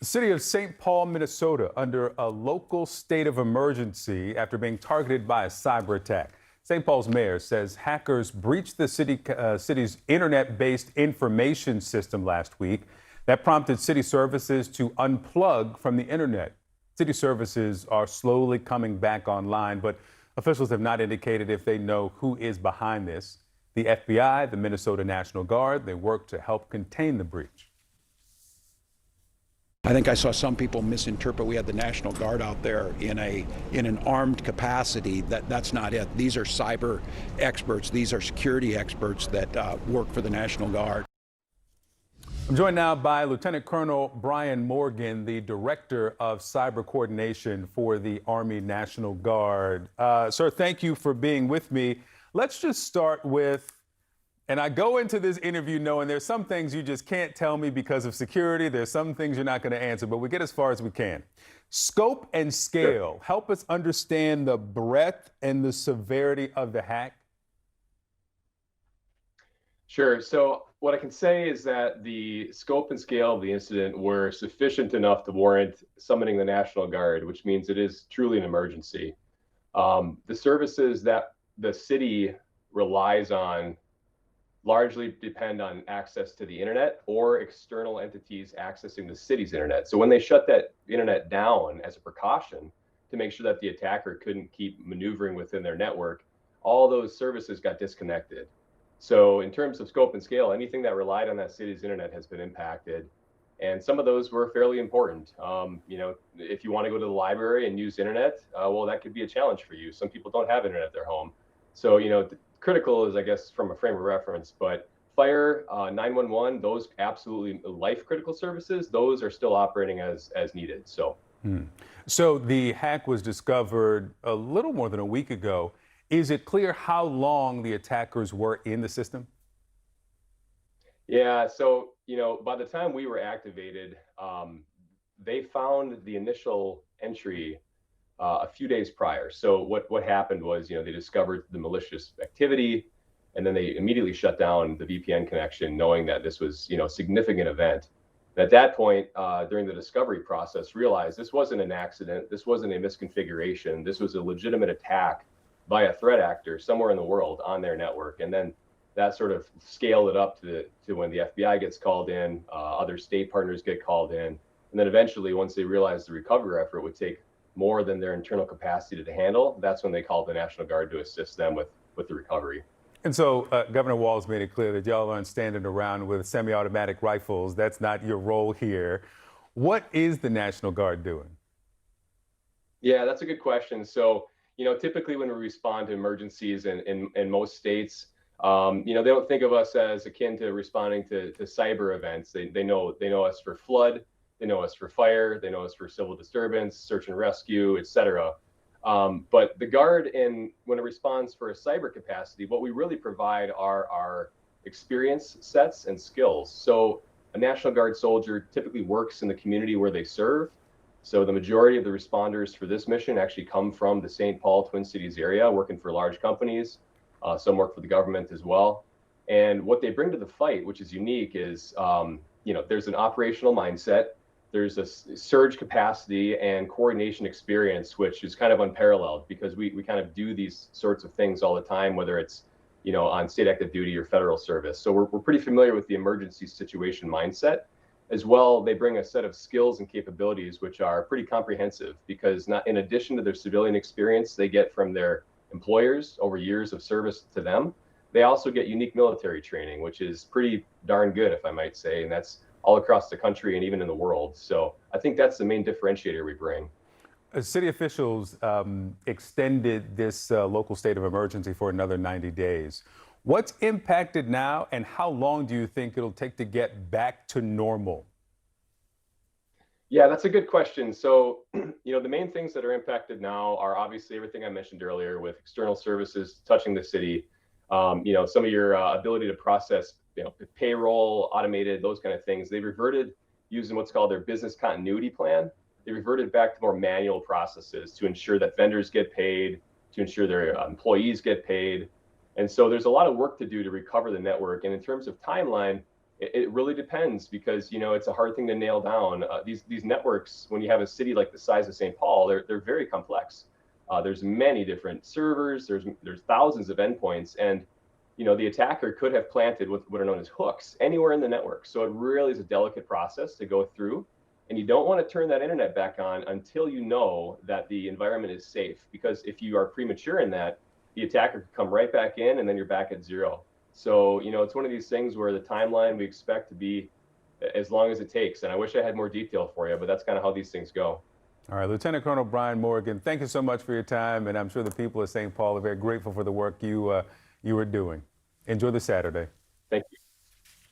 The city of St. Paul, Minnesota, under a local state of emergency after being targeted by a cyber attack. St. Paul's mayor says hackers breached the city's internet-based information system last week. That prompted city services to unplug from the internet. City services are slowly coming back online, but officials have not indicated if they know who is behind this. The FBI, the Minnesota National Guard, they work to help contain the breach. I think I saw some people misinterpret we had the National Guard out there in an armed capacity. That's not it. These are cyber experts. These are security experts that work for the National Guard. I'm joined now by Lieutenant Colonel Brian Morgan, the Director of Cyber Coordination for the Army National Guard. Sir, thank you for being with me. Let's just start with, and I go into this interview knowing there's some things you just can't tell me because of security. There's some things you're not going to answer, but we get as far as we can. Scope and scale. Sure. Help us understand the breadth and the severity of the hack. Sure. So what I can say is that the scope and scale of the incident were sufficient enough to warrant summoning the National Guard, which means it is truly an emergency. The services that the city relies on largely depend on access to the internet or external entities accessing the city's internet. So when they shut that internet down as a precaution to make sure that the attacker couldn't keep maneuvering within their network, all those services got disconnected. So in terms of scope and scale, anything that relied on that city's internet has been impacted. And some of those were fairly important. If you want to go to the library and use internet, well, that could be a challenge for you. Some people don't have internet at their home. So, critical is, I guess, from a frame of reference, but fire, 911, those absolutely life critical services, those are still operating as needed. So the hack was discovered a little more than a week ago. Is it clear how long the attackers were in the system? Yeah, so, by the time we were activated, they found the initial entry a few days prior. So what happened was, they discovered the malicious activity, and then they immediately shut down the VPN connection, knowing that this was, a significant event. And at that point, during the discovery process, realized this wasn't an accident, this wasn't a misconfiguration, this was a legitimate attack by a threat actor somewhere in the world on their network. And then that sort of scaled it up to when the FBI gets called in, other state partners get called in, and then eventually, once they realized the recovery effort would take more than their internal capacity to handle, that's when they called the National Guard to assist them with the recovery. And so Governor Walz made it clear that y'all aren't standing around with semi-automatic rifles. That's not your role here. What is the National Guard doing? Yeah, that's a good question. So, typically when we respond to emergencies in most states, they don't think of us as akin to responding to cyber events. They know us for flood. They know us for fire, they know us for civil disturbance, search and rescue, et cetera. But the Guard, when it responds for a cyber capacity, what we really provide are our experience sets and skills. So a National Guard soldier typically works in the community where they serve. So the majority of the responders for this mission actually come from the St. Paul Twin Cities area, working for large companies. Some work for the government as well. And what they bring to the fight, which is unique, is there's an operational mindset. There's a surge capacity and coordination experience, which is kind of unparalleled because we kind of do these sorts of things all the time, whether it's, on state active duty or federal service. So we're pretty familiar with the emergency situation mindset. As well, they bring a set of skills and capabilities, which are pretty comprehensive because not in addition to their civilian experience they get from their employers over years of service to them, they also get unique military training, which is pretty darn good, if I might say. And that's all across the country and even in the world. So I think that's the main differentiator we bring. City officials extended this local state of emergency for another 90 days. What's impacted now, and how long do you think it'll take to get back to normal? Yeah, that's a good question. So, the main things that are impacted now are obviously everything I mentioned earlier with external services touching the city. Some of your ability to process payroll, automated, those kind of things. They reverted using what's called their business continuity plan. They reverted back to more manual processes to ensure that vendors get paid, to ensure their employees get paid. And so there's a lot of work to do to recover the network. And in terms of timeline, It really depends because, it's a hard thing to nail down. These networks, when you have a city like the size of St. Paul, they're very complex. There's many different servers. There's thousands of endpoints, and the attacker could have planted what are known as hooks anywhere in the network. So it really is a delicate process to go through, and you don't want to turn that internet back on until you know that the environment is safe. Because if you are premature in that, the attacker could come right back in, and then you're back at zero. So, it's one of these things where the timeline we expect to be as long as it takes. And I wish I had more detail for you, but that's kind of how these things go. All right, Lieutenant Colonel Brian Morgan, thank you so much for your time. And I'm sure the people of St. Paul are very grateful for the work you are doing. Enjoy the Saturday.